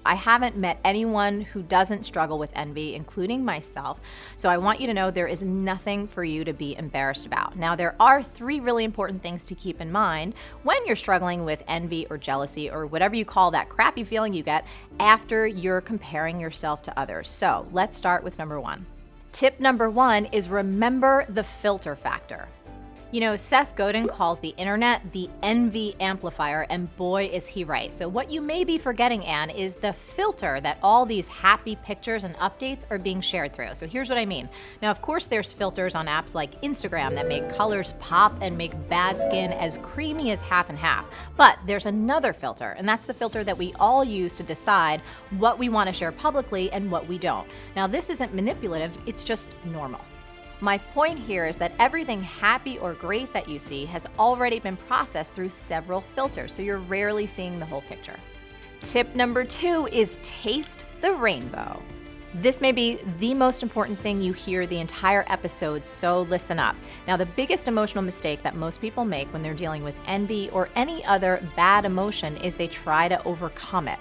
I haven't met anyone who doesn't struggle with envy, including myself. So I want you to know there is nothing for you to be embarrassed about. Now, there are 3 really important things to keep in mind when you're struggling with envy or jealousy or whatever you call that crappy feeling you get after you're comparing yourself to others. So let's start with number 1. Tip number 1 is remember the filter factor. You know, Seth Godin calls the internet the envy amplifier, and boy, is he right. So what you may be forgetting, Anne, is the filter that all these happy pictures and updates are being shared through. So here's what I mean. Now, of course, there's filters on apps like Instagram that make colors pop and make bad skin as creamy as half and half. But there's another filter, and that's the filter that we all use to decide what we want to share publicly and what we don't. Now, this isn't manipulative, it's just normal. My point here is that everything happy or great that you see has already been processed through several filters, so you're rarely seeing the whole picture. Tip number 2 is taste the rainbow. This may be the most important thing you hear the entire episode, so listen up. Now, the biggest emotional mistake that most people make when they're dealing with envy or any other bad emotion is they try to overcome it.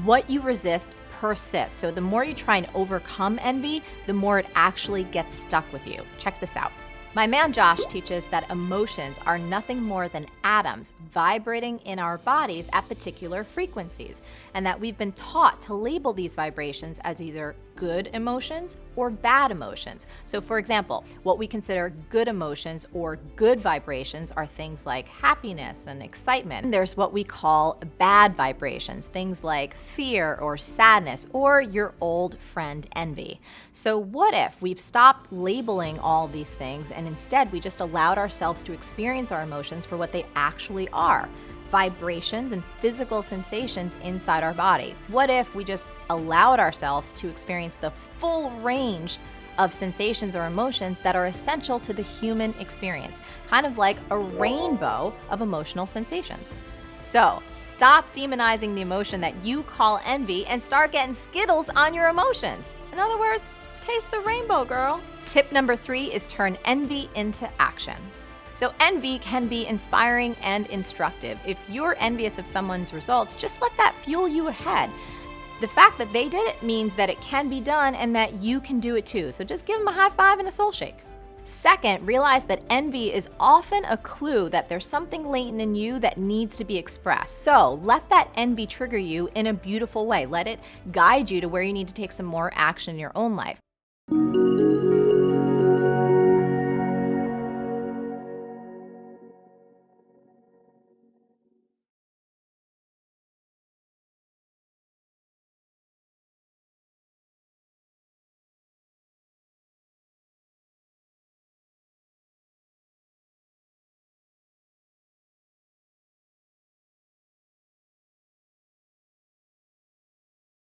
What you resist persists. So the more you try and overcome envy, the more it actually gets stuck with you. Check this out. My man Josh teaches that emotions are nothing more than atoms vibrating in our bodies at particular frequencies, and that we've been taught to label these vibrations as either good emotions or bad emotions. So for example, what we consider good emotions or good vibrations are things like happiness and excitement. And there's what we call bad vibrations, things like fear or sadness or your old friend envy. So what if we've stopped labeling all these things and instead we just allowed ourselves to experience our emotions for what they actually are? Vibrations and physical sensations inside our body. What if we just allowed ourselves to experience the full range of sensations or emotions that are essential to the human experience, kind of like a rainbow of emotional sensations? So stop demonizing the emotion that you call envy and start getting Skittles on your emotions. In other words, taste the rainbow, girl. Tip number 3 is turn envy into action. So envy can be inspiring and instructive. If you're envious of someone's results, just let that fuel you ahead. The fact that they did it means that it can be done and that you can do it too. So just give them a high five and a soul shake. Second, realize that envy is often a clue that there's something latent in you that needs to be expressed. So let that envy trigger you in a beautiful way. Let it guide you to where you need to take some more action in your own life.